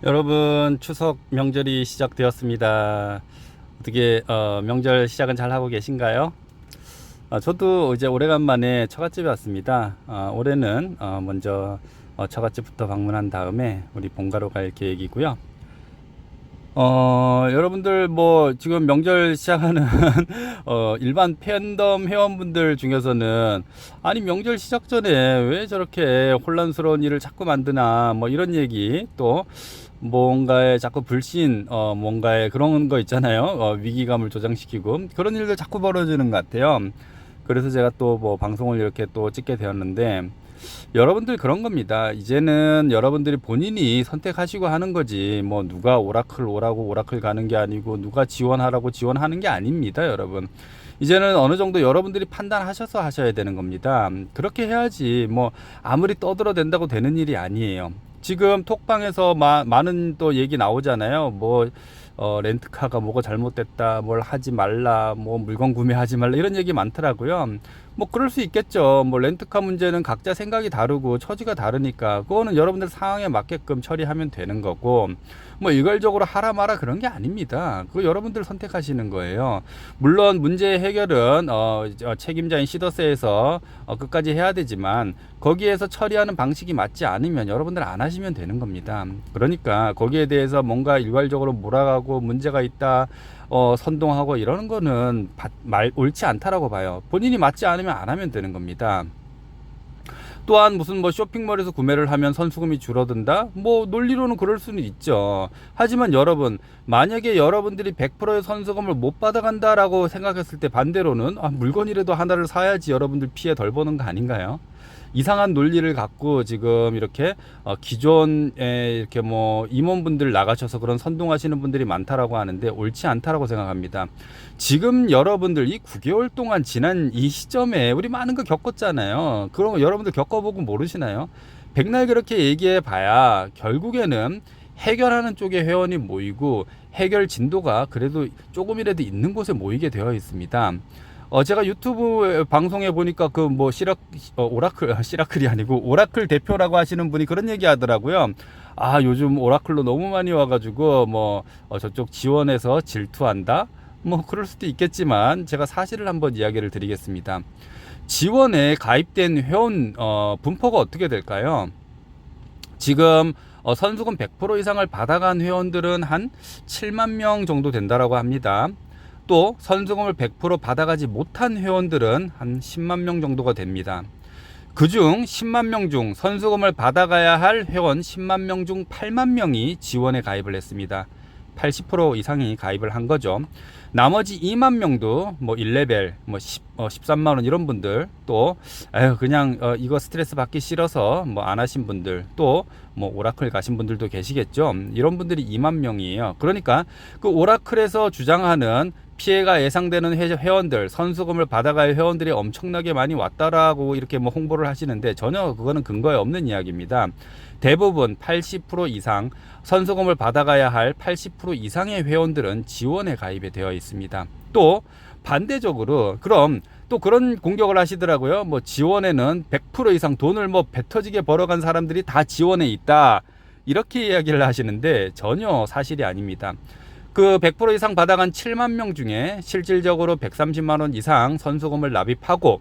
여러분, 추석 명절이 시작되었습니다. 어떻게 명절 시작은 잘 하고 계신가요? 저도 이제 오래간만에 처갓집에 왔습니다. 올해는 먼저 처갓집부터 방문한 다음에 우리 본가로 갈 계획이고요. 여러분들 뭐 지금 명절 시작하는 일반 팬덤 회원분들 중에서는 아니 명절 시작 전에 왜 저렇게 혼란스러운 일을 자꾸 만드나 뭐 이런 얘기, 또 뭔가에 자꾸 불신, 뭔가에 그런 거 있잖아요. 위기감을 조장시키고 그런 일들 자꾸 벌어지는 것 같아요. 그래서 제가 또 뭐 방송을 이렇게 또 찍게 되었는데, 여러분들 그런 겁니다. 이제는 여러분들이 본인이 선택하시고 하는 거지, 뭐 누가 오라클 오라고 오라클 가는 게 아니고 누가 지원하라고 지원하는 게 아닙니다, 여러분. 이제는 어느 정도 여러분들이 판단하셔서 하셔야 되는 겁니다. 그렇게 해야지 뭐 아무리 떠들어댄다고 되는 일이 아니에요. 지금 톡방에서 많은 또 얘기 나오잖아요. 뭐 렌트카가 뭐가 잘못됐다, 뭘 하지 말라, 뭐 물건 구매하지 말라, 이런 얘기 많더라고요. 뭐 그럴 수 있겠죠. 뭐 렌트카 문제는 각자 생각이 다르고 처지가 다르니까 그거는 여러분들 상황에 맞게끔 처리하면 되는 거고, 뭐 일괄적으로 하라 마라 그런 게 아닙니다. 그거 여러분들 선택하시는 거예요. 물론 문제 해결은 책임자인 시더스에서 끝까지 해야 되지만, 거기에서 처리하는 방식이 맞지 않으면 여러분들 안 하시면 되는 겁니다. 그러니까 거기에 대해서 뭔가 일괄적으로 몰아가고 문제가 있다, 선동하고 이러는 거는 옳지 않다라고 봐요. 본인이 맞지 않으면 안 하면 되는 겁니다. 또한 무슨 뭐 쇼핑몰에서 구매를 하면 선수금이 줄어든다? 뭐 논리로는 그럴 수는 있죠. 하지만 여러분, 만약에 여러분들이 100%의 선수금을 못 받아간다라고 생각했을 때 반대로는 물건이라도 하나를 사야지 여러분들 피해 덜 보는 거 아닌가요? 이상한 논리를 갖고 지금 이렇게 기존에 이렇게 뭐 임원분들 나가셔서 그런 선동하시는 분들이 많다라고 하는데, 옳지 않다라고 생각합니다. 지금 여러분들 이 9개월 동안 지난 이 시점에 우리 많은 거 겪었잖아요. 그런 거 여러분들 겪어보고 모르시나요? 백날 그렇게 얘기해 봐야 결국에는 해결하는 쪽에 회원이 모이고, 해결 진도가 그래도 조금이라도 있는 곳에 모이게 되어 있습니다. 제가 유튜브 방송에 보니까 그 뭐 시라클이 아니고 오라클 대표라고 하시는 분이 그런 얘기 하더라고요. 요즘 오라클로 너무 많이 와가지고 뭐 저쪽 지원해서 질투한다? 뭐 그럴 수도 있겠지만, 제가 사실을 한번 이야기를 드리겠습니다. 지원에 가입된 회원 분포가 어떻게 될까요? 지금 선수금 100% 이상을 받아간 회원들은 한 7만 명 정도 된다라고 합니다. 또 선수금을 100% 받아가지 못한 회원들은 한 10만 명 정도가 됩니다. 그중 10만 명 중 선수금을 받아가야 할 회원 10만 명 중 8만 명이 지원에 가입을 했습니다. 80% 이상이 가입을 한 거죠. 나머지 2만 명도 뭐 1레벨, 뭐 13만 원 이런 분들, 또 그냥 이거 스트레스 받기 싫어서 뭐 안 하신 분들, 또 뭐 오라클 가신 분들도 계시겠죠. 이런 분들이 2만 명이에요. 그러니까 그 오라클에서 주장하는 피해가 예상되는 회원들, 선수금을 받아갈 회원들이 엄청나게 많이 왔다라고 이렇게 뭐 홍보를 하시는데, 전혀 그거는 근거에 없는 이야기입니다. 대부분 80% 이상, 선수금을 받아가야 할 80% 이상의 회원들은 지원에 가입이 되어 있습니다. 또 반대적으로 그럼 또 그런 공격을 하시더라고요. 뭐 지원에는 100% 이상 돈을 뭐 배 터지게 벌어간 사람들이 다 지원에 있다, 이렇게 이야기를 하시는데 전혀 사실이 아닙니다. 그 100% 이상 받아간 7만 명 중에 실질적으로 130만 원 이상 선수금을 납입하고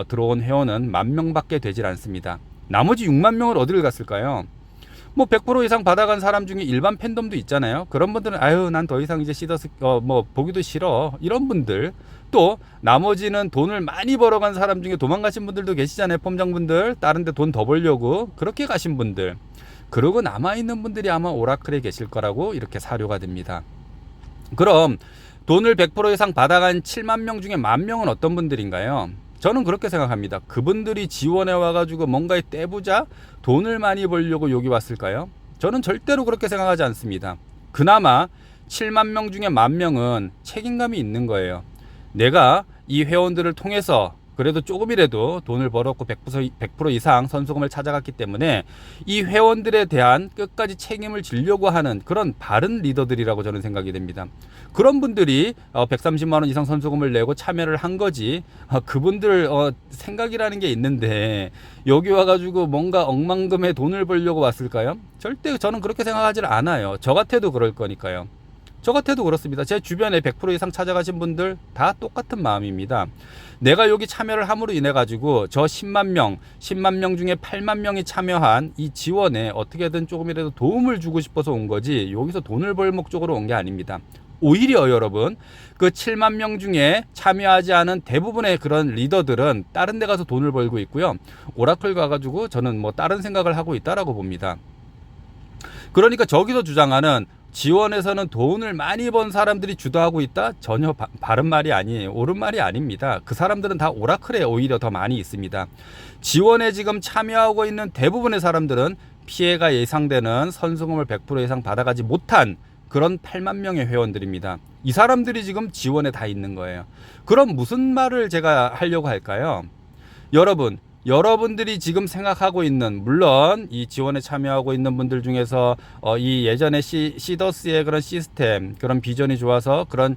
들어온 회원은 1만 명밖에 되질 않습니다. 나머지 6만 명은 어디를 갔을까요? 뭐 100% 이상 받아간 사람 중에 일반 팬덤도 있잖아요. 그런 분들은 난 더 이상 이제 시더스 뭐 보기도 싫어, 이런 분들. 또 나머지는 돈을 많이 벌어간 사람 중에 도망가신 분들도 계시잖아요. 폼장분들, 다른 데 돈 더 벌려고 그렇게 가신 분들. 그러고 남아있는 분들이 아마 오라클에 계실 거라고 이렇게 사료가 됩니다. 그럼 돈을 100% 이상 받아간 7만 명 중에 1만 명은 어떤 분들인가요? 저는 그렇게 생각합니다. 그분들이 지원해 와가지고 뭔가에 떼보자 돈을 많이 벌려고 여기 왔을까요? 저는 절대로 그렇게 생각하지 않습니다. 그나마 7만 명 중에 1만 명은 책임감이 있는 거예요. 내가 이 회원들을 통해서 그래도 조금이라도 돈을 벌었고 100% 이상 선수금을 찾아갔기 때문에 이 회원들에 대한 끝까지 책임을 지려고 하는 그런 바른 리더들이라고 저는 생각이 됩니다. 그런 분들이 130만 원 이상 선수금을 내고 참여를 한 거지, 그분들 생각이라는 게 있는데 여기 와가지고 뭔가 억만금의 돈을 벌려고 왔을까요? 절대 저는 그렇게 생각하지 않아요. 저 같아도 그럴 거니까요. 저 같아도 그렇습니다. 제 주변에 100% 이상 찾아가신 분들 다 똑같은 마음입니다. 내가 여기 참여를 함으로 인해 가지고 저 10만 명 중에 8만 명이 참여한 이 지원에 어떻게든 조금이라도 도움을 주고 싶어서 온 거지, 여기서 돈을 벌 목적으로 온 게 아닙니다. 오히려 여러분, 그 7만 명 중에 참여하지 않은 대부분의 그런 리더들은 다른 데 가서 돈을 벌고 있고요. 오라클 가가지고 저는 뭐 다른 생각을 하고 있다라고 봅니다. 그러니까 저기서 주장하는 지원에서는 돈을 많이 번 사람들이 주도하고 있다? 전혀 바른 말이 아니에요. 옳은 말이 아닙니다. 그 사람들은 다 오라클에 오히려 더 많이 있습니다. 지원에 지금 참여하고 있는 대부분의 사람들은 피해가 예상되는 선수금을 100% 이상 받아가지 못한 그런 8만 명의 회원들입니다. 이 사람들이 지금 지원에 다 있는 거예요. 그럼 무슨 말을 제가 하려고 할까요? 여러분들이 지금 생각하고 있는, 물론 이 지원에 참여하고 있는 분들 중에서 이 예전에 시더스의 그런 시스템, 그런 비전이 좋아서 그런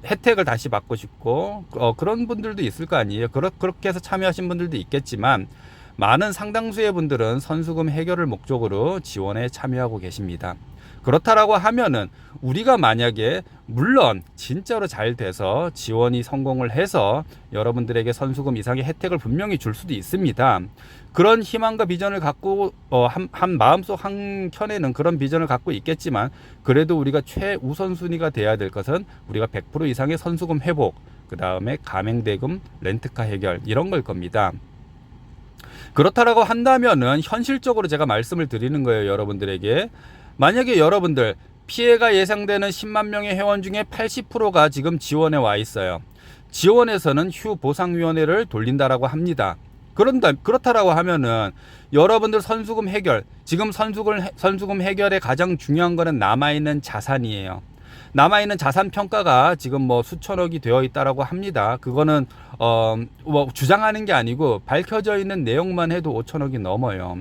혜택을 다시 받고 싶고 그런 분들도 있을 거 아니에요. 그렇게 해서 참여하신 분들도 있겠지만 많은 상당수의 분들은 선수금 해결을 목적으로 지원에 참여하고 계십니다. 그렇다라고 하면은 우리가 만약에, 물론 진짜로 잘 돼서 지원이 성공을 해서 여러분들에게 선수금 이상의 혜택을 분명히 줄 수도 있습니다. 그런 희망과 비전을 갖고 한 마음속 한 켠에는 그런 비전을 갖고 있겠지만, 그래도 우리가 최우선순위가 돼야 될 것은 우리가 100% 이상의 선수금 회복, 그 다음에 가맹대금 렌트카 해결, 이런 걸 겁니다. 그렇다라고 한다면은 현실적으로 제가 말씀을 드리는 거예요, 여러분들에게. 만약에 여러분들 피해가 예상되는 10만 명의 회원 중에 80%가 지금 지원에 와 있어요. 지원에서는 휴보상위원회를 돌린다라고 합니다. 그렇다라고 하면은 여러분들 선수금 해결, 지금 선수금 해결에 가장 중요한 거는 남아있는 자산이에요. 남아있는 자산 평가가 지금 뭐 수천억이 되어 있다라고 합니다. 그거는 뭐 주장하는 게 아니고 밝혀져 있는 내용만 해도 5천억이 넘어요.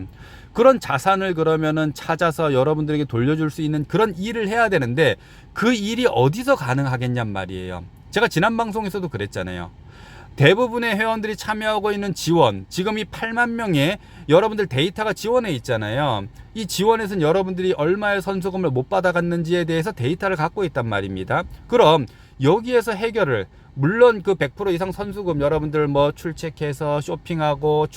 그런 자산을 그러면은 찾아서 여러분들에게 돌려줄 수 있는 그런 일을 해야 되는데, 그 일이 어디서 가능하겠냔 말이에요. 제가 지난 방송에서도 그랬잖아요. 대부분의 회원들이 참여하고 있는 지원, 지금 이 8만 명의 여러분들 데이터가 지원에 있잖아요. 이 지원에서는 여러분들이 얼마의 선수금을 못 받아갔는지에 대해서 데이터를 갖고 있단 말입니다. 그럼 여기에서 해결을, 물론 그 100% 이상 선수금 여러분들 뭐 출첵해서 쇼핑하고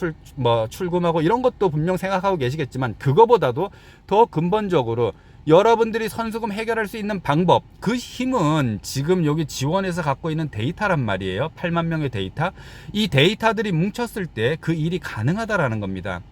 출금하고 이런 것도 분명 생각하고 계시겠지만, 그거보다도 더 근본적으로 여러분들이 선수금 해결할 수 있는 방법, 그 힘은 지금 여기 지원에서 갖고 있는 데이터란 말이에요. 8만 명의 데이터. 이 데이터들이 뭉쳤을 때 그 일이 가능하다라는 겁니다.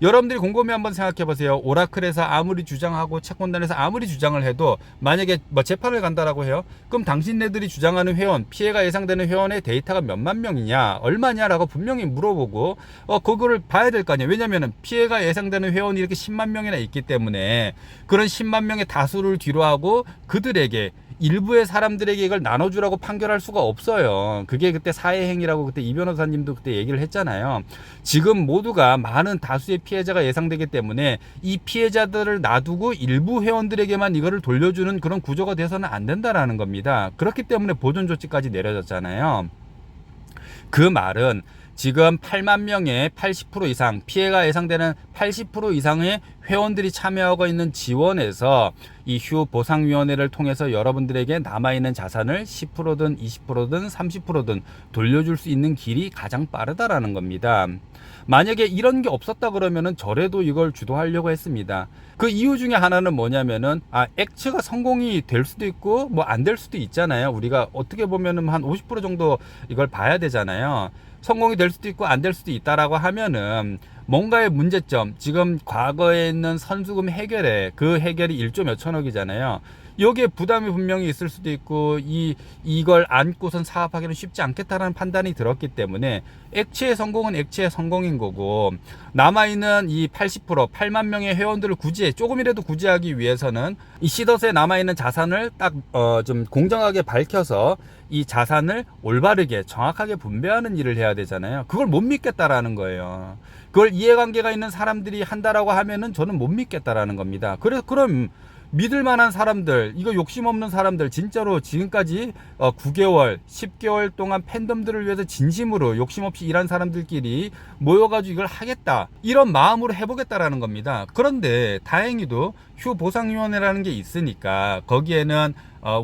여러분들이 곰곰이 한번 생각해 보세요. 오라클에서 아무리 주장하고 채권단에서 아무리 주장을 해도 만약에 뭐 재판을 간다라고 해요. 그럼 당신네들이 주장하는 회원, 피해가 예상되는 회원의 데이터가 몇만 명이냐, 얼마냐라고 분명히 물어보고 그거를 봐야 될 거 아니에요. 왜냐면은 피해가 예상되는 회원이 이렇게 10만 명이나 있기 때문에 그런 10만 명의 다수를 뒤로하고 그들에게, 일부의 사람들에게 이걸 나눠주라고 판결할 수가 없어요. 그게 그때 사회행위라고 그때 이 변호사님도 그때 얘기를 했잖아요. 지금 모두가 많은 다수의 피해자가 예상되기 때문에 이 피해자들을 놔두고 일부 회원들에게만 이거를 돌려주는 그런 구조가 돼서는 안 된다라는 겁니다. 그렇기 때문에 보존조치까지 내려졌잖아요. 그 말은 지금 8만 명의 80% 이상, 피해가 예상되는 80% 이상의 회원들이 참여하고 있는 지원에서 이 휴보상위원회를 통해서 여러분들에게 남아있는 자산을 10%든 20%든 30%든 돌려줄 수 있는 길이 가장 빠르다라는 겁니다. 만약에 이런 게 없었다 그러면은 저래도 이걸 주도하려고 했습니다. 그 이유 중에 하나는 뭐냐면은 액츠가 성공이 될 수도 있고 뭐 안 될 수도 있잖아요. 우리가 어떻게 보면은 한 50% 정도 이걸 봐야 되잖아요. 성공이 될 수도 있고 안 될 수도 있다라고 하면은 뭔가의 문제점, 지금 과거에 있는 선수금 해결에, 그 해결이 1조 몇천억이잖아요. 여기에 부담이 분명히 있을 수도 있고 이걸 안고선 사업하기는 쉽지 않겠다라는 판단이 들었기 때문에 액체의 성공은 액체의 성공인 거고, 남아있는 이 80%, 8만 명의 회원들을 조금이라도 구제하기 위해서는 이 시더스에 남아있는 자산을 딱 좀 공정하게 밝혀서 이 자산을 올바르게 정확하게 분배하는 일을 해야 되잖아요. 그걸 못 믿겠다라는 거예요. 그걸 이해관계가 있는 사람들이 한다라고 하면은 저는 못 믿겠다라는 겁니다. 그래서 그럼 믿을 만한 사람들, 이거 욕심 없는 사람들, 진짜로 지금까지 9개월, 10개월 동안 팬덤들을 위해서 진심으로 욕심 없이 일한 사람들끼리 모여가지고 이걸 하겠다, 이런 마음으로 해보겠다라는 겁니다. 그런데 다행히도 휴보상위원회라는 게 있으니까 거기에는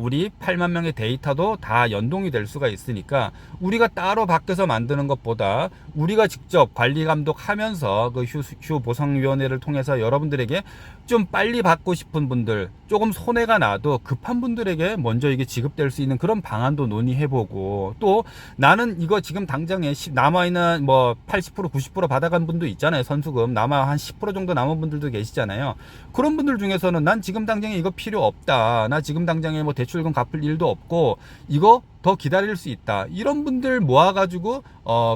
우리 8만 명의 데이터도 다 연동이 될 수가 있으니까 우리가 따로 밖에서 만드는 것보다 우리가 직접 관리 감독하면서 그 휴보상위원회를 통해서 여러분들에게 좀 빨리 받고 싶은 분들, 조금 손해가 나도 급한 분들에게 먼저 이게 지급될 수 있는 그런 방안도 논의해보고, 또 나는 이거 지금 당장에 남아있는 뭐 80% 90% 받아간 분도 있잖아요. 선수금 남아 한 10% 정도 남은 분들도 계시잖아요. 그런 분들 중에서는 난 지금 당장에 이거 필요 없다, 나 지금 당장에 뭐 대출금 갚을 일도 없고 이거 더 기다릴 수 있다, 이런 분들 모아가지고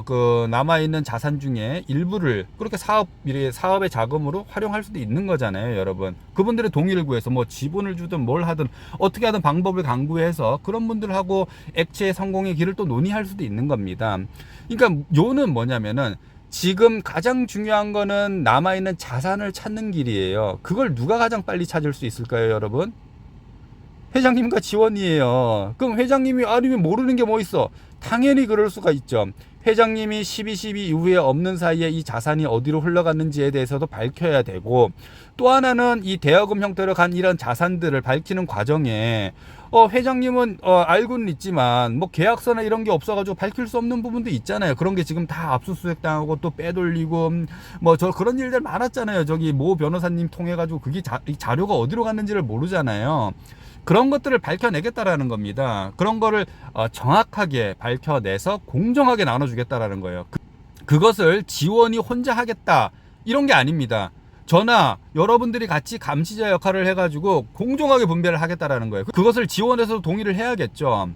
그 남아있는 자산 중에 일부를 그렇게 사업의 자금으로 활용할 수도 있는 거잖아요, 여러분. 그분들의 동의를 구해서 뭐 지분을 주든 뭘 하든 어떻게 하든 방법을 강구해서 그런 분들하고 액체 성공의 길을 또 논의할 수도 있는 겁니다. 그러니까 요는 뭐냐면은 지금 가장 중요한 거는 남아있는 자산을 찾는 길이에요. 그걸 누가 가장 빨리 찾을 수 있을까요, 여러분? 회장님과 지원이에요. 그럼 회장님이 아니면 모르는 게 뭐 있어? 당연히 그럴 수가 있죠. 회장님이 12.12 이후에 없는 사이에 이 자산이 어디로 흘러갔는지에 대해서도 밝혀야 되고, 또 하나는 이 대여금 형태로 간 이런 자산들을 밝히는 과정에 회장님은 알고는 있지만 뭐 계약서나 이런 게 없어가지고 밝힐 수 없는 부분도 있잖아요. 그런 게 지금 다 압수수색 당하고 또 빼돌리고 뭐 저 그런 일들 많았잖아요. 저기 모 변호사님 통해가지고 그게 이 자료가 어디로 갔는지를 모르잖아요. 그런 것들을 밝혀내겠다라는 겁니다. 그런 거를 정확하게 밝혀내서 공정하게 나눠주겠다라는 거예요. 그것을 지원이 혼자 하겠다, 이런 게 아닙니다. 저나 여러분들이 같이 감시자 역할을 해가지고 공정하게 분배를 하겠다라는 거예요. 그것을 지원해서 동의를 해야겠죠.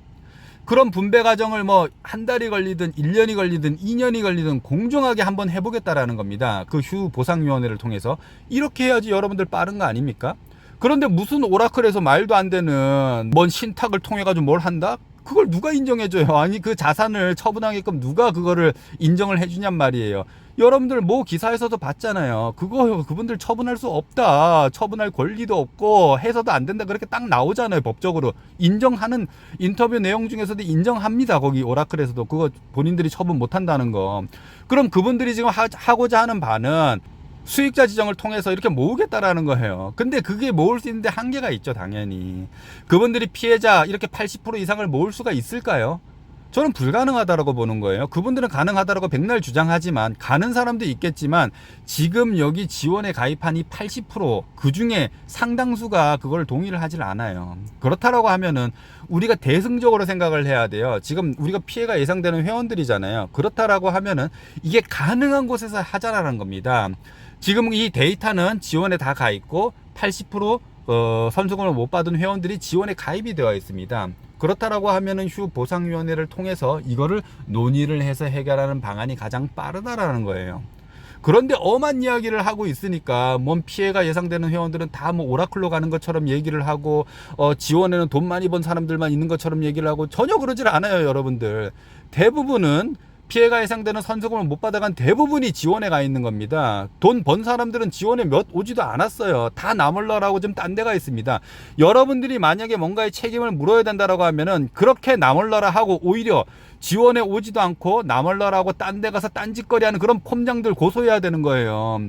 그런 분배 과정을 뭐 한 달이 걸리든 1년이 걸리든 2년이 걸리든 공정하게 한번 해보겠다라는 겁니다. 그 휴보상위원회를 통해서. 이렇게 해야지 여러분들 빠른 거 아닙니까? 그런데 무슨 오라클에서 말도 안 되는 뭔 신탁을 통해 가지고 뭘 한다? 그걸 누가 인정해줘요? 아니 그 자산을 처분하게끔 누가 그거를 인정을 해주냔 말이에요. 여러분들 뭐 기사에서도 봤잖아요. 그분들 처분할 수 없다, 처분할 권리도 없고 해서도 안 된다, 그렇게 딱 나오잖아요. 법적으로 인정하는 인터뷰 내용 중에서도 인정합니다. 거기 오라클에서도 그거 본인들이 처분 못 한다는 거. 그럼 그분들이 지금 하고자 하는 바는 수익자 지정을 통해서 이렇게 모으겠다라는 거예요. 근데 그게 모을 수 있는데 한계가 있죠, 당연히. 그분들이 피해자 이렇게 80% 이상을 모을 수가 있을까요? 저는 불가능하다라고 보는 거예요. 그분들은 가능하다라고 백날 주장하지만, 가는 사람도 있겠지만 지금 여기 지원에 가입한 이 80% 그중에 상당수가 그걸 동의를 하질 않아요. 그렇다라고 하면은 우리가 대승적으로 생각을 해야 돼요. 지금 우리가 피해가 예상되는 회원들이잖아요. 그렇다라고 하면은 이게 가능한 곳에서 하자라는 겁니다. 지금 이 데이터는 지원에 다 가 있고 80% 선수금을 못 받은 회원들이 지원에 가입이 되어 있습니다. 그렇다라고 하면은 휴보상위원회를 통해서 이거를 논의를 해서 해결하는 방안이 가장 빠르다라는 거예요. 그런데 엄한 이야기를 하고 있으니까 뭔 피해가 예상되는 회원들은 다 뭐 오라클로 가는 것처럼 얘기를 하고 지원에는 돈 많이 번 사람들만 있는 것처럼 얘기를 하고, 전혀 그러질 않아요, 여러분들. 대부분은 피해가 예상되는 선수금을 못 받아간 대부분이 지원에 가 있는 겁니다. 돈 번 사람들은 지원에 오지도 않았어요. 다 나몰라라고 좀 딴 데가 있습니다. 여러분들이 만약에 뭔가의 책임을 물어야 된다라고 하면은 그렇게 나몰라라 하고 오히려 지원에 오지도 않고 나몰라라고 딴 데 가서 딴짓거리 하는 그런 폼장들 고소해야 되는 거예요.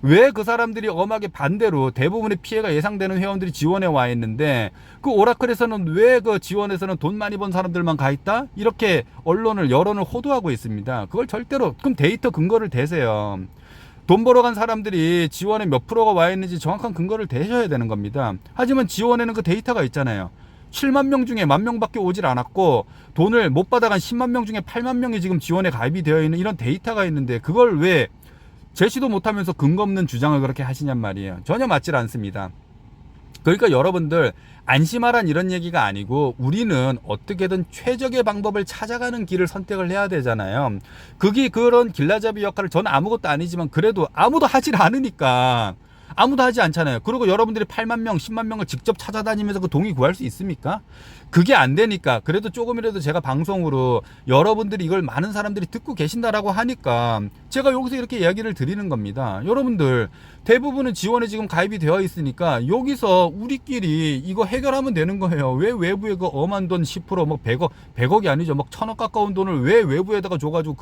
왜 그 사람들이 엄하게 반대로 대부분의 피해가 예상되는 회원들이 지원에 와 있는데 그 오라클에서는 왜 그 지원에서는 돈 많이 번 사람들만 가 있다? 이렇게 여론을 호도하고 있습니다. 그걸 절대로, 그럼 데이터 근거를 대세요. 돈 벌어 간 사람들이 지원에 몇 프로가 와 있는지 정확한 근거를 대셔야 되는 겁니다. 하지만 지원에는 그 데이터가 있잖아요. 7만 명 중에 1만 명밖에 오질 않았고 돈을 못 받아간 10만 명 중에 8만 명이 지금 지원에 가입이 되어 있는 이런 데이터가 있는데 그걸 왜 제시도 못하면서 근거 없는 주장을 그렇게 하시냔 말이에요. 전혀 맞질 않습니다. 그러니까 여러분들 안심하란 이런 얘기가 아니고 우리는 어떻게든 최적의 방법을 찾아가는 길을 선택을 해야 되잖아요. 그게 그런 길라잡이 역할을, 저는 아무것도 아니지만 그래도 아무도 하질 않으니까 아무도 하지 않잖아요. 그리고 여러분들이 8만 명, 10만 명을 직접 찾아다니면서 그 동의 구할 수 있습니까? 그게 안 되니까 그래도 조금이라도 제가 방송으로 여러분들이 이걸 많은 사람들이 듣고 계신다라고 하니까 제가 여기서 이렇게 이야기를 드리는 겁니다. 여러분들 대부분은 지원에 지금 가입이 되어 있으니까 여기서 우리끼리 이거 해결하면 되는 거예요. 왜 외부에 그 엄한 돈 10%, 100억이 아니죠. 1000억 가까운 돈을 왜 외부에다가 줘가지고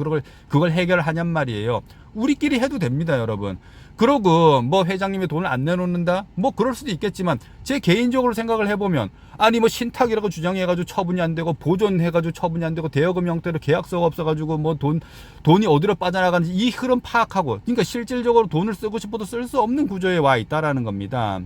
그걸 해결하냔 말이에요. 우리끼리 해도 됩니다, 여러분. 그러고 뭐 회장님이 돈을 안 내놓는다? 뭐 그럴 수도 있겠지만 제 개인적으로 생각을 해보면 아니 뭐 신탁이라고 주장해가지고 처분이 안 되고 보존해가지고 처분이 안 되고 대여금 형태로 계약서가 없어가지고 뭐 돈이 어디로 빠져나가는지 이 흐름 파악하고 그러니까 실질적으로 돈을 쓰고 싶어도 쓸 수 없는 구조에 와 있다라는 겁니다.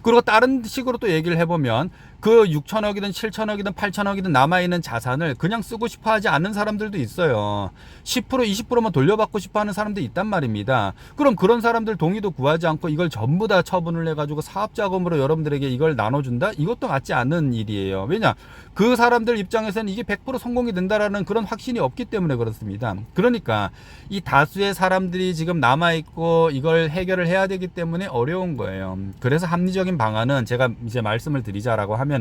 그리고 다른 식으로 또 얘기를 해보면 그 6천억이든 7천억이든 8천억이든 남아있는 자산을 그냥 쓰고 싶어 하지 않는 사람들도 있어요. 10% 20%만 돌려받고 싶어 하는 사람도 있단 말입니다. 그럼 그런 사람들 동의도 구하지 않고 이걸 전부 다 처분을 해가지고 사업자금으로 여러분들에게 이걸 나눠준다? 이것도 맞지 않는 일이에요. 왜냐? 그 사람들 입장에서는 이게 100% 성공이 된다라는 그런 확신이 없기 때문에 그렇습니다. 그러니까 이 다수의 사람들이 지금 남아있고 이걸 해결을 해야 되기 때문에 어려운 거예요. 그래서 합리적인 방안은 제가 이제 말씀을 드리자라고 하면은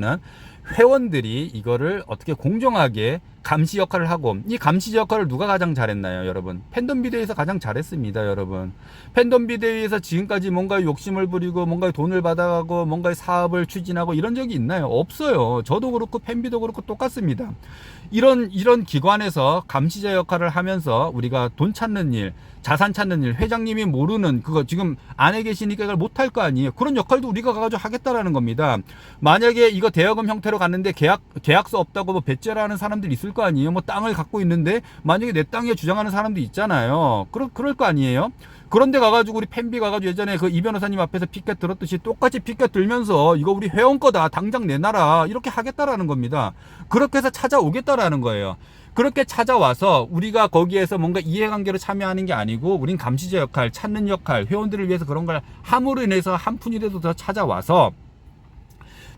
회원들이 이거를 어떻게 공정하게 감시 역할을 하고 이 감시 역할을 누가 가장 잘했나요, 여러분? 팬덤 비대위에서 가장 잘했습니다, 여러분. 팬덤 비대위에서 지금까지 뭔가 욕심을 부리고 뭔가 돈을 받아가고 뭔가 사업을 추진하고 이런 적이 있나요? 없어요. 저도 그렇고 팬비도 그렇고 똑같습니다. 이런 기관에서 감시자 역할을 하면서 우리가 돈 찾는 일, 자산 찾는 일, 회장님이 모르는 그거 지금 안에 계시니까 이걸 못할 거 아니에요. 그런 역할도 우리가 가가지고 하겠다라는 겁니다. 만약에 이거 대여금 형태로 갔는데 계약서 없다고 뭐 배째라는 사람들 있을 거 아니에요. 뭐 땅을 갖고 있는데 만약에 내 땅에 주장하는 사람도 있잖아요. 그럴 거 아니에요. 그런데 가가지고 우리 팬비 가가지고 예전에 그 이 변호사님 앞에서 피켓 들었듯이 똑같이 피켓 들면서 이거 우리 회원 거다 당장 내놔라 이렇게 하겠다라는 겁니다. 그렇게 해서 찾아오겠다라는 거예요. 그렇게 찾아와서 우리가 거기에서 뭔가 이해관계로 참여하는 게 아니고 우린 감시자 역할, 찾는 역할, 회원들을 위해서 그런 걸 함으로 인해서 한 푼이라도 더 찾아와서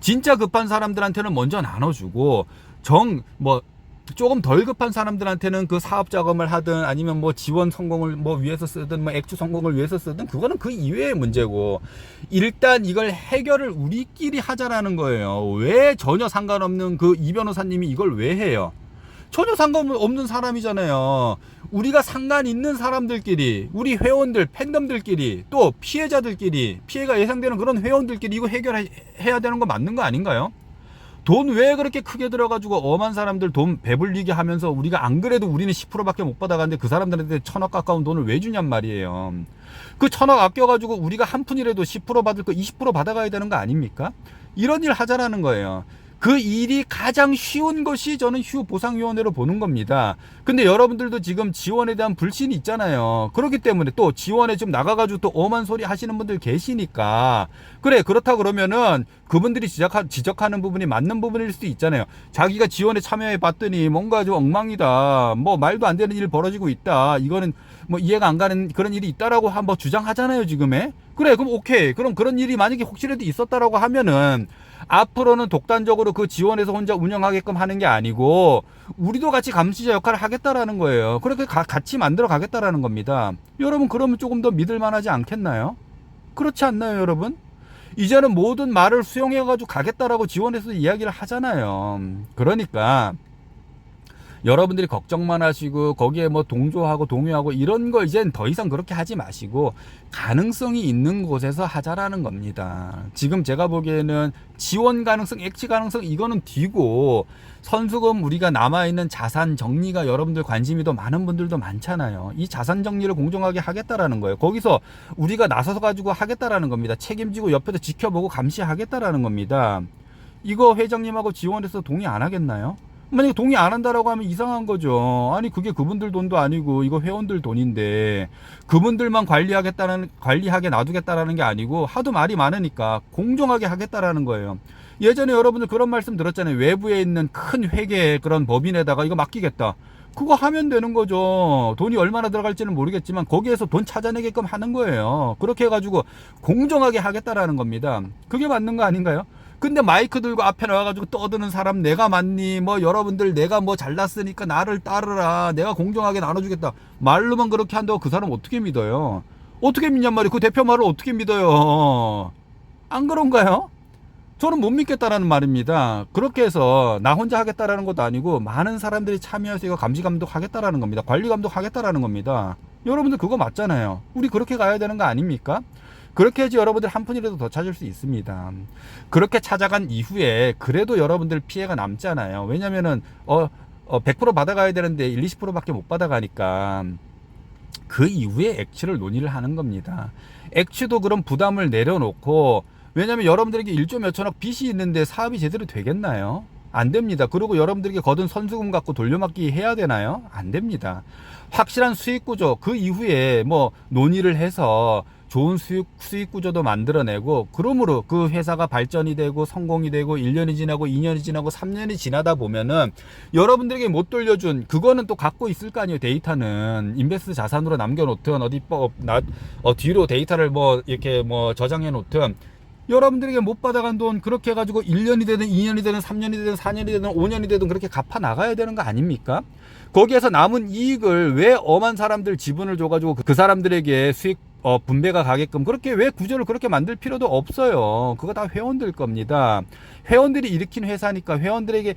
진짜 급한 사람들한테는 먼저 나눠주고 조금 덜 급한 사람들한테는 그 사업 자금을 하든 아니면 뭐 지원 성공을 뭐 위해서 쓰든 뭐 액추 성공을 위해서 쓰든 그거는 그 이외의 문제고 일단 이걸 해결을 우리끼리 하자라는 거예요. 왜 전혀 상관없는 그 이 변호사님이 이걸 왜 해요? 전혀 상관없는 사람이잖아요. 우리가 상관 있는 사람들끼리, 우리 회원들, 팬덤들끼리, 또 피해자들끼리, 피해가 예상되는 그런 회원들끼리 이거 해결해야 되는 거 맞는 거 아닌가요? 돈 왜 그렇게 크게 들어가지고 엄한 사람들 돈 배불리게 하면서 우리가 안 그래도 우리는 10%밖에 못 받아가는데 그 사람들한테 1000억 가까운 돈을 왜 주냔 말이에요. 그 1000억 아껴가지고 우리가 한 푼이라도 10% 받을 거 20% 받아가야 되는 거 아닙니까? 이런 일 하자라는 거예요. 그 일이 가장 쉬운 것이 저는 휴보상위원회로 보는 겁니다. 근데 여러분들도 지금 지원에 대한 불신이 있잖아요. 그렇기 때문에 또 지원에 좀 나가가지고 또 엄한 소리 하시는 분들 계시니까 그래 그렇다 그러면은 그분들이 지적하는 부분이 맞는 부분일 수도 있잖아요. 자기가 지원에 참여해 봤더니 뭔가 좀 엉망이다. 뭐 말도 안 되는 일 벌어지고 있다. 이거는 뭐 이해가 안 가는 그런 일이 있다라고 한번 주장하잖아요, 지금에. 그래, 그럼 오케이. 그럼 그런 일이 만약에 혹시라도 있었다라고 하면은 앞으로는 독단적으로 그 지원에서 혼자 운영하게끔 하는 게 아니고 우리도 같이 감시자 역할을 하겠다라는 거예요. 그렇게 같이 만들어 가겠다라는 겁니다. 여러분 그러면 조금 더 믿을 만하지 않겠나요? 그렇지 않나요, 여러분? 이제는 모든 말을 수용해가지고 가겠다라고 지원해서 이야기를 하잖아요. 그러니까 여러분들이 걱정만 하시고 거기에 뭐 동조하고 동요하고 이런 거 이젠 더 이상 그렇게 하지 마시고 가능성이 있는 곳에서 하자라는 겁니다. 지금 제가 보기에는 지원 가능성, 액치 가능성 이거는 뒤고 선수금 우리가 남아있는 자산 정리가 여러분들 관심이 더 많은 분들도 많잖아요. 이 자산 정리를 공정하게 하겠다라는 거예요. 거기서 우리가 나서서 가지고 하겠다라는 겁니다. 책임지고 옆에서 지켜보고 감시하겠다라는 겁니다. 이거 회장님하고 지원해서 동의 안 하겠나요? 만약에 동의 안 한다라고 하면 이상한 거죠. 아니 그게 그분들 돈도 아니고 이거 회원들 돈인데 그분들만 관리하게 놔두겠다라는 게 아니고 하도 말이 많으니까 공정하게 하겠다라는 거예요. 예전에 여러분들 그런 말씀 들었잖아요. 외부에 있는 큰 회계 그런 법인에다가 이거 맡기겠다. 그거 하면 되는 거죠. 돈이 얼마나 들어갈지는 모르겠지만 거기에서 돈 찾아내게끔 하는 거예요. 그렇게 해가지고 공정하게 하겠다라는 겁니다. 그게 맞는 거 아닌가요? 근데 마이크 들고 앞에 나와가지고 떠드는 사람 내가 맞니? 뭐 여러분들 내가 뭐 잘났으니까 나를 따르라. 내가 공정하게 나눠주겠다. 말로만 그렇게 한다고 그 사람 어떻게 믿어요? 어떻게 믿냔 말이에요. 그 대표 말을 어떻게 믿어요. 안 그런가요? 저는 못 믿겠다라는 말입니다. 그렇게 해서 나 혼자 하겠다라는 것도 아니고 많은 사람들이 참여해서 이거 감시 감독하겠다라는 겁니다. 관리 감독하겠다라는 겁니다. 여러분들 그거 맞잖아요. 우리 그렇게 가야 되는 거 아닙니까? 그렇게 해야지 여러분들 한 푼이라도 더 찾을 수 있습니다. 그렇게 찾아간 이후에 그래도 여러분들 피해가 남잖아요. 왜냐면은 100% 받아가야 되는데 1, 20%밖에 못 받아가니까 그 이후에 액추를 논의를 하는 겁니다. 액추도 그런 부담을 내려놓고, 왜냐면 여러분들에게 1조 몇천억 빚이 있는데 사업이 제대로 되겠나요? 안 됩니다. 그리고 여러분들에게 거둔 선수금 갖고 돌려막기 해야 되나요? 안 됩니다. 확실한 수익 구조, 그 이후에 뭐 논의를 해서 좋은 수익 구조도 만들어내고, 그러므로 그 회사가 발전이 되고 성공이 되고 1년이 지나고 2년이 지나고 3년이 지나다 보면은 여러분들에게 못 돌려준 그거는 또 갖고 있을 거 아니에요. 데이터는 인베스트 자산으로 남겨놓든 뒤로 데이터를 뭐 이렇게 뭐 저장해 놓든 여러분들에게 못 받아간 돈 그렇게 해가지고 1년이 되든 2년이 되든 3년이 되든 4년이 되든 5년이 되든 그렇게 갚아 나가야 되는 거 아닙니까? 거기에서 남은 이익을 왜 엄한 사람들 지분을 줘가지고 그 사람들에게 수익 분배가 가게끔 그렇게 왜 구조를 그렇게 만들 필요도 없어요. 그거 다 회원들 겁니다. 회원들이 일으킨 회사니까 회원들에게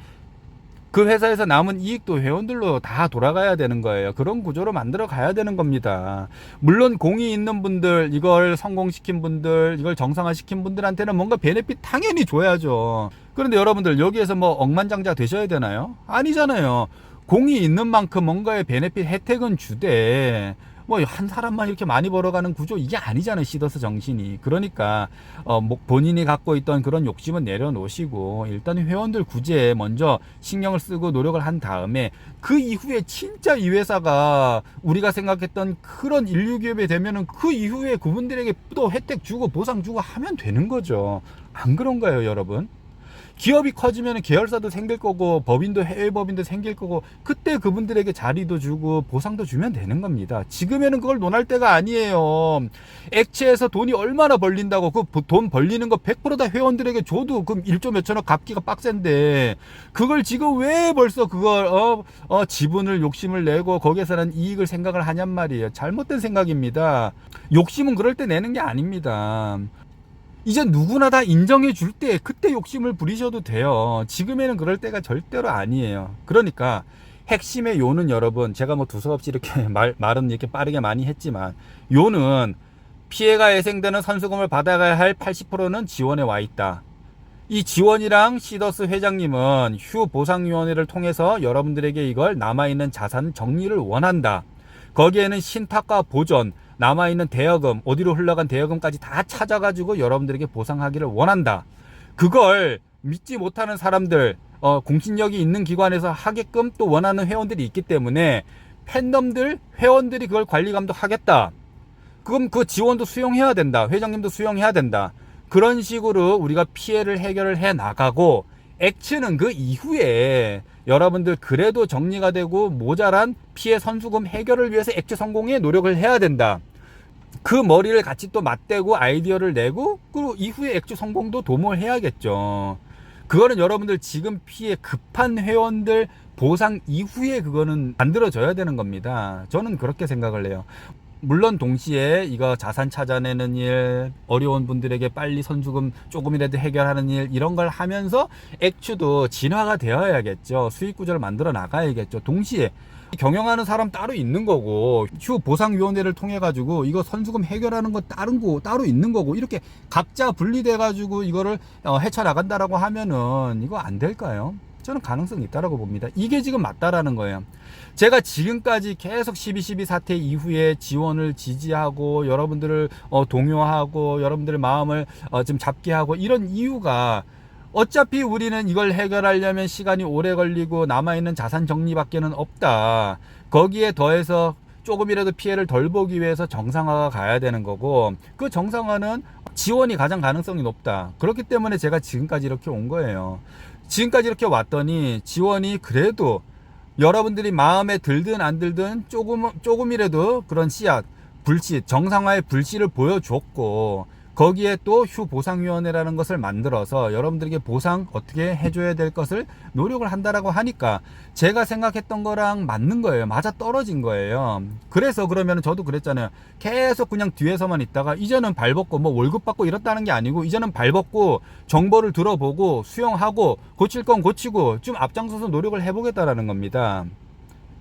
그 회사에서 남은 이익도 회원들로 다 돌아가야 되는 거예요. 그런 구조로 만들어 가야 되는 겁니다. 물론 공이 있는 분들, 이걸 성공시킨 분들, 이걸 정상화시킨 분들한테는 뭔가 베네핏 당연히 줘야죠. 그런데 여러분들 여기에서 뭐 억만장자 되셔야 되나요? 아니잖아요. 공이 있는 만큼 뭔가의 베네핏 혜택은 주되 뭐 한 사람만 이렇게 많이 벌어가는 구조 이게 아니잖아요. 시더스 정신이. 그러니까 본인이 갖고 있던 그런 욕심은 내려놓으시고 일단 회원들 구제에 먼저 신경을 쓰고 노력을 한 다음에 그 이후에 진짜 이 회사가 우리가 생각했던 그런 인류 기업이 되면은 그 이후에 그분들에게 또 혜택 주고 보상 주고 하면 되는 거죠. 안 그런가요, 여러분? 기업이 커지면 계열사도 생길 거고 법인도 해외 법인도 생길 거고 그때 그분들에게 자리도 주고 보상도 주면 되는 겁니다. 지금에는 그걸 논할 때가 아니에요. 액체에서 돈이 얼마나 벌린다고 그 돈 벌리는 거 100%다 회원들에게 줘도 그럼 1조 몇천억 갚기가 빡센데 그걸 지금 왜 벌써 그걸 지분을 욕심을 내고 거기에서는 이익을 생각을 하냔 말이에요. 잘못된 생각입니다. 욕심은 그럴 때 내는 게 아닙니다. 이제 누구나 다 인정해 줄 때 그때 욕심을 부리셔도 돼요. 지금에는 그럴 때가 절대로 아니에요. 그러니까 핵심의 요는 여러분, 제가 뭐 두서없이 이렇게 말은 이렇게 빠르게 많이 했지만 요는 피해가 예상되는 선수금을 받아가야 할 80%는 지원에 와 있다. 이 지원이랑 시더스 회장님은 휴 보상위원회를 통해서 여러분들에게 이걸 남아있는 자산 정리를 원한다. 거기에는 신탁과 보존, 남아있는 대여금, 어디로 흘러간 대여금까지 다 찾아가지고 여러분들에게 보상하기를 원한다. 그걸 믿지 못하는 사람들, 공신력이 있는 기관에서 하게끔 또 원하는 회원들이 있기 때문에 팬덤들, 회원들이 그걸 관리 감독하겠다. 그럼 그 지원도 수용해야 된다. 회장님도 수용해야 된다. 그런 식으로 우리가 피해를 해결을 해 나가고 액츠는 그 이후에 여러분들 그래도 정리가 되고 모자란 피해 선수금 해결을 위해서 액츠 성공에 노력을 해야 된다. 그 머리를 같이 또 맞대고 아이디어를 내고 그리고 이후에 액츠 성공도 도모해야겠죠. 그거는 여러분들 지금 피해 급한 회원들 보상 이후에 그거는 만들어져야 되는 겁니다. 저는 그렇게 생각을 해요. 물론 동시에 이거 자산 찾아내는 일, 어려운 분들에게 빨리 선수금 조금이라도 해결하는 일 이런 걸 하면서 액추도 진화가 되어야겠죠. 수익 구조를 만들어 나가야겠죠. 동시에 경영하는 사람 따로 있는 거고 휴 보상위원회를 통해 가지고 이거 선수금 해결하는 건 다른 거 따로 있는 거고 이렇게 각자 분리돼 가지고 이거를 헤쳐나간다라고 하면은 이거 안 될까요? 저는 가능성이 있다라고 봅니다. 이게 지금 맞다라는 거예요. 제가 지금까지 계속 12.12 사태 이후에 지원을 지지하고 여러분들을 동요하고 여러분들의 마음을 좀 잡게 하고 이런 이유가 어차피 우리는 이걸 해결하려면 시간이 오래 걸리고 남아있는 자산 정리밖에는 없다. 거기에 더해서 조금이라도 피해를 덜 보기 위해서 정상화가 가야 되는 거고 그 정상화는 지원이 가장 가능성이 높다. 그렇기 때문에 제가 지금까지 이렇게 온 거예요. 지금까지 이렇게 왔더니 지원이 그래도 여러분들이 마음에 들든 안 들든 조금이라도 그런 씨앗, 불씨, 정상화의 불씨를 보여줬고 거기에 또 휴 보상위원회라는 것을 만들어서 여러분들에게 보상 어떻게 해줘야 될 것을 노력을 한다라고 하니까 제가 생각했던 거랑 맞는 거예요. 맞아 떨어진 거예요. 그래서 그러면 저도 그랬잖아요. 계속 그냥 뒤에서만 있다가 이제는 발벗고 뭐 월급 받고 이렇다는 게 아니고 이제는 발벗고 정보를 들어보고 수용하고 고칠 건 고치고 좀 앞장서서 노력을 해보겠다라는 겁니다.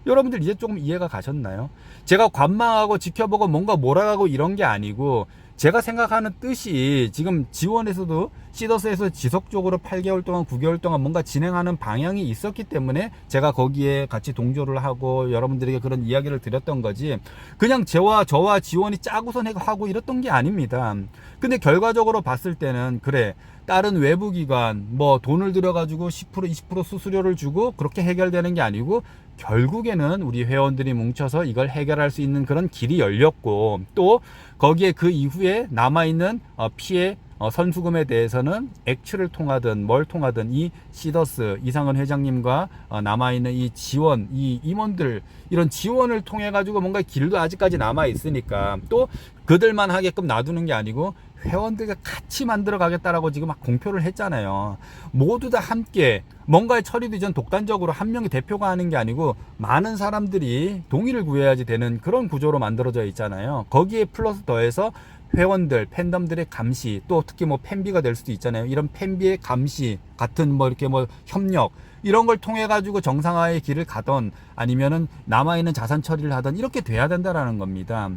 여러분들 이제 조금 이해가 가셨나요? 제가 관망하고 지켜보고 뭔가 몰아가고 이런 게 아니고 제가 생각하는 뜻이 지금 지원에서도 시더스에서 지속적으로 8개월 동안 9개월 동안 뭔가 진행하는 방향이 있었기 때문에 제가 거기에 같이 동조를 하고 여러분들에게 그런 이야기를 드렸던 거지 그냥 저와 지원이 짜고선 하고 이랬던 게 아닙니다. 근데 결과적으로 봤을 때는 그래 다른 외부 기관 뭐 돈을 들여가지고 10% 20% 수수료를 주고 그렇게 해결되는 게 아니고 결국에는 우리 회원들이 뭉쳐서 이걸 해결할 수 있는 그런 길이 열렸고 또 거기에 그 이후에 남아있는 피해 선수금에 대해서는 액추를 통하든 뭘 통하든 이 시더스 이상은 회장님과 남아있는 이 지원 이 임원들 이런 지원을 통해 가지고 뭔가 길도 아직까지 남아 있으니까 또 그들만 하게끔 놔두는 게 아니고 회원들과 같이 만들어 가겠다라고 지금 막 공표를 했잖아요. 모두 다 함께 뭔가의 처리도 이전 독단적으로 한 명의 대표가 하는 게 아니고 많은 사람들이 동의를 구해야지 되는 그런 구조로 만들어져 있잖아요. 거기에 플러스 더해서 회원들, 팬덤들의 감시, 또 특히 뭐 팬비가 될 수도 있잖아요. 이런 팬비의 감시 같은 뭐 이렇게 뭐 협력 이런 걸 통해 가지고 정상화의 길을 가던 아니면은 남아있는 자산 처리를 하던 이렇게 돼야 된다라는 겁니다.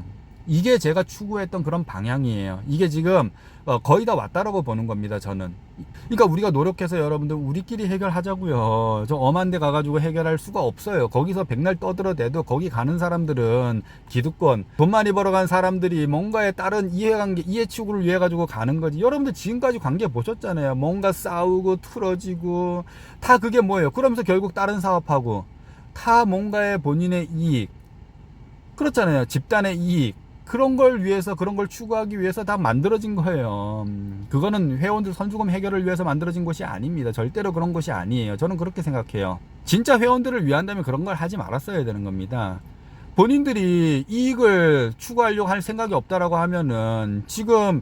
이게 제가 추구했던 그런 방향이에요. 이게 지금 거의 다 왔다라고 보는 겁니다. 저는. 그러니까 우리가 노력해서 여러분들 우리끼리 해결하자고요. 저 엄한 데 가가지고 해결할 수가 없어요. 거기서 백날 떠들어대도 거기 가는 사람들은 기득권, 돈 많이 벌어간 사람들이 뭔가에 다른 이해관계, 이해추구를 위해 가지고 가는 거지. 여러분들 지금까지 관계 보셨잖아요. 뭔가 싸우고 틀어지고 다 그게 뭐예요. 그러면서 결국 다른 사업하고 다 뭔가의 본인의 이익 그렇잖아요. 집단의 이익 그런 걸 위해서 그런 걸 추구하기 위해서 다 만들어진 거예요. 그거는 회원들 선수금 해결을 위해서 만들어진 것이 아닙니다. 절대로 그런 것이 아니에요. 저는 그렇게 생각해요. 진짜 회원들을 위한다면 그런 걸 하지 말았어야 되는 겁니다. 본인들이 이익을 추구하려고 할 생각이 없다라고 하면은 지금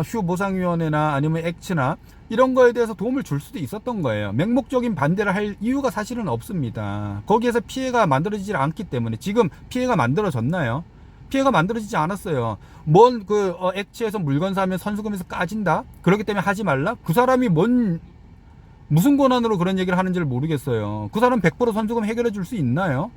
휴 보상위원회나 아니면 액츠나 이런 거에 대해서 도움을 줄 수도 있었던 거예요. 맹목적인 반대를 할 이유가 사실은 없습니다. 거기에서 피해가 만들어지지 않기 때문에 지금 피해가 만들어졌나요? 피해가 만들어지지 않았어요. 뭔 액체에서 물건 사면 선수금에서 까진다? 그렇기 때문에 하지 말라? 그 사람이 무슨 권한으로 그런 얘기를 하는지를 모르겠어요. 그 사람 100% 선수금 해결해 줄 수 있나요?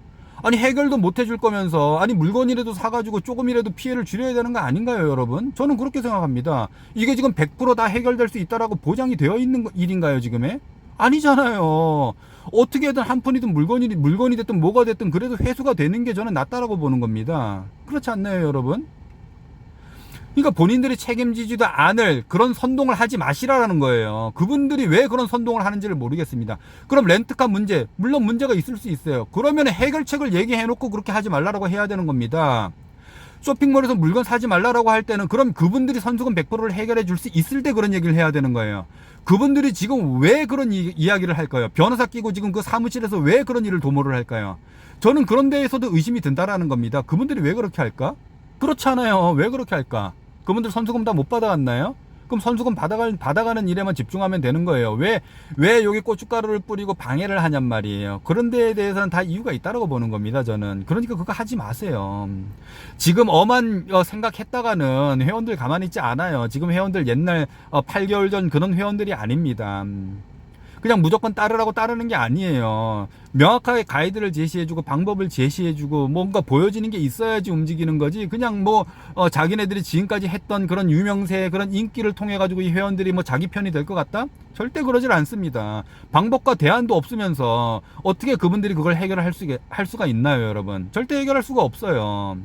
아니 해결도 못 해줄 거면서 아니 물건이라도 사가지고 조금이라도 피해를 줄여야 되는 거 아닌가요 여러분? 저는 그렇게 생각합니다. 이게 지금 100% 다 해결될 수 있다라고 보장이 되어 있는 일인가요 지금에? 아니잖아요. 어떻게든 한 푼이든 물건이 됐든 뭐가 됐든 그래도 회수가 되는 게 저는 낫다라고 보는 겁니다. 그렇지 않나요 여러분? 그러니까 본인들이 책임지지도 않을 그런 선동을 하지 마시라라는 거예요. 그분들이 왜 그런 선동을 하는지를 모르겠습니다. 그럼 렌트카 문제, 물론 문제가 있을 수 있어요. 그러면 해결책을 얘기해놓고 그렇게 하지 말라라고 해야 되는 겁니다. 쇼핑몰에서 물건 사지 말라라고 할 때는 그럼 그분들이 선수금 100%를 해결해 줄 수 있을 때 그런 얘기를 해야 되는 거예요. 그분들이 지금 왜 그런 이야기를 할까요? 변호사 끼고 지금 그 사무실에서 왜 그런 일을 도모를 할까요? 저는 그런 데에서도 의심이 든다라는 겁니다. 그분들이 왜 그렇게 할까? 그렇지 않아요. 왜 그렇게 할까? 그분들 선수금 다 못 받아갔나요? 그럼 선수금 받아가는 일에만 집중하면 되는 거예요. 왜 여기 고춧가루를 뿌리고 방해를 하냔 말이에요. 그런 데에 대해서는 다 이유가 있다고 보는 겁니다, 저는. 그러니까 그거 하지 마세요. 지금 엄한 생각했다가는 회원들 가만히 있지 않아요. 지금 회원들 옛날 8개월 전 그런 회원들이 아닙니다. 그냥 무조건 따르라고 따르는 게 아니에요. 명확하게 가이드를 제시해주고 방법을 제시해주고 뭔가 보여지는 게 있어야지 움직이는 거지. 그냥 자기네들이 지금까지 했던 그런 유명세 그런 인기를 통해 가지고 이 회원들이 자기 편이 될 것 같다? 절대 그러질 않습니다. 방법과 대안도 없으면서 어떻게 그분들이 그걸 해결할 수가 있나요, 여러분? 절대 해결할 수가 없어요.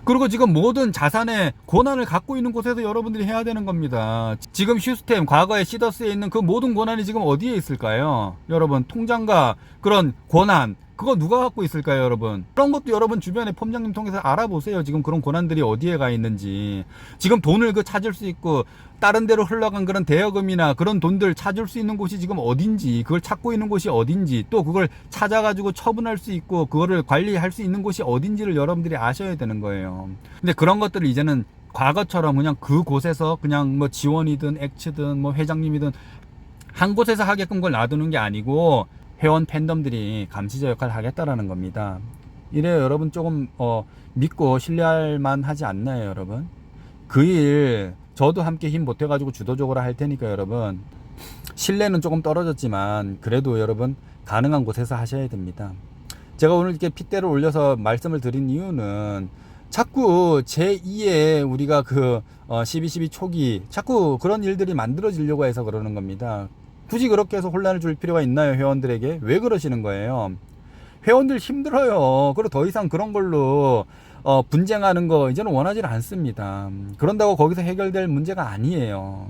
그리고 지금 모든 자산의 권한을 갖고 있는 곳에서 여러분들이 해야 되는 겁니다. 지금 휴스템, 과거의 시더스에 있는 그 모든 권한이 지금 어디에 있을까요? 여러분, 통장과 그런 권한, 그거 누가 갖고 있을까요, 여러분? 그런 것도 여러분 주변에 폼장님 통해서 알아보세요. 지금 그런 권한들이 어디에 가 있는지. 지금 돈을 찾을 수 있고 다른 데로 흘러간 그런 대여금이나 그런 돈들 찾을 수 있는 곳이 지금 어딘지, 그걸 찾고 있는 곳이 어딘지, 또 그걸 찾아가지고 처분할 수 있고 그거를 관리할 수 있는 곳이 어딘지를 여러분들이 아셔야 되는 거예요. 근데 그런 것들을 이제는 과거처럼 그냥 그곳에서 그냥 뭐 지원이든 액츠든 뭐 회장님이든 한 곳에서 하게끔 그걸 놔두는 게 아니고 회원 팬덤들이 감시자 역할을 하겠다라는 겁니다. 이래요, 여러분 조금 믿고 신뢰할 만하지 않나요, 여러분? 그 일 저도 함께 힘 보태가지고 주도적으로 할 테니까 여러분 신뢰는 조금 떨어졌지만 그래도 여러분 가능한 곳에서 하셔야 됩니다. 제가 오늘 이렇게 핏대를 올려서 말씀을 드린 이유는 자꾸 제2의 우리가 12.12 초기 자꾸 그런 일들이 만들어지려고 해서 그러는 겁니다. 굳이 그렇게 해서 혼란을 줄 필요가 있나요, 회원들에게? 왜 그러시는 거예요? 회원들 힘들어요. 그리고 더 이상 그런 걸로 분쟁하는 거 이제는 원하지 않습니다. 그런다고 거기서 해결될 문제가 아니에요.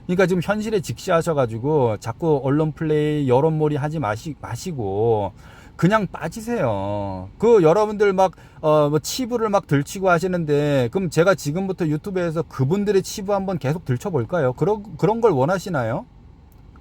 그러니까 지금 현실에 직시하셔가지고 자꾸 언론 플레이, 여론몰이 하지 마시고 그냥 빠지세요. 여러분들 뭐 치부를 들치고 하시는데 그럼 제가 지금부터 유튜브에서 그분들의 치부 한번 계속 들춰볼까요? 그런 걸 원하시나요?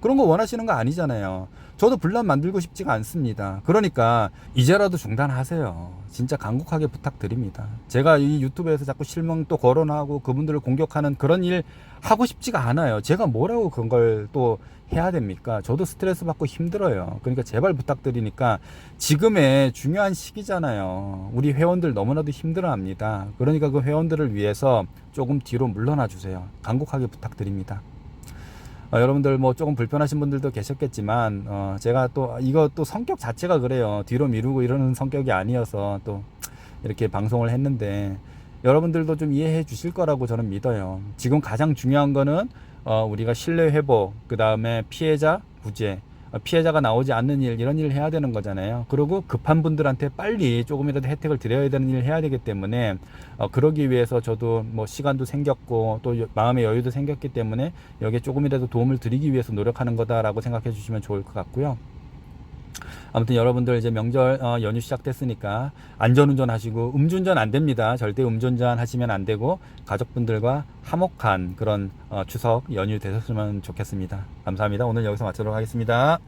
그런 거 원하시는 거 아니잖아요. 저도 분란 만들고 싶지가 않습니다. 그러니까 이제라도 중단하세요. 진짜 간곡하게 부탁드립니다. 제가 이 유튜브에서 자꾸 실명 또 거론하고 그분들을 공격하는 그런 일 하고 싶지가 않아요. 제가 뭐라고 그런 걸 또 해야 됩니까? 저도 스트레스 받고 힘들어요. 그러니까 제발 부탁드리니까 지금의 중요한 시기잖아요. 우리 회원들 너무나도 힘들어합니다. 그러니까 그 회원들을 위해서 조금 뒤로 물러나 주세요. 간곡하게 부탁드립니다. 여러분들 뭐 조금 불편하신 분들도 계셨겠지만 제가 또 이거 또 성격 자체가 그래요. 뒤로 미루고 이러는 성격이 아니어서 또 이렇게 방송을 했는데 여러분들도 좀 이해해 주실 거라고 저는 믿어요. 지금 가장 중요한 거는 우리가 신뢰 회복, 그 다음에 피해자 구제, 피해자가 나오지 않는 일, 이런 일을 해야 되는 거잖아요. 그리고 급한 분들한테 빨리 조금이라도 혜택을 드려야 되는 일을 해야 되기 때문에 그러기 위해서 저도 뭐 시간도 생겼고 또 마음의 여유도 생겼기 때문에 여기에 조금이라도 도움을 드리기 위해서 노력하는 거다라고 생각해 주시면 좋을 것 같고요. 아무튼 여러분들 이제 명절 연휴 시작됐으니까 안전운전 하시고 음주운전 안 됩니다. 절대 음주운전 하시면 안 되고 가족분들과 화목한 그런 추석 연휴 되셨으면 좋겠습니다. 감사합니다. 오늘 여기서 마치도록 하겠습니다.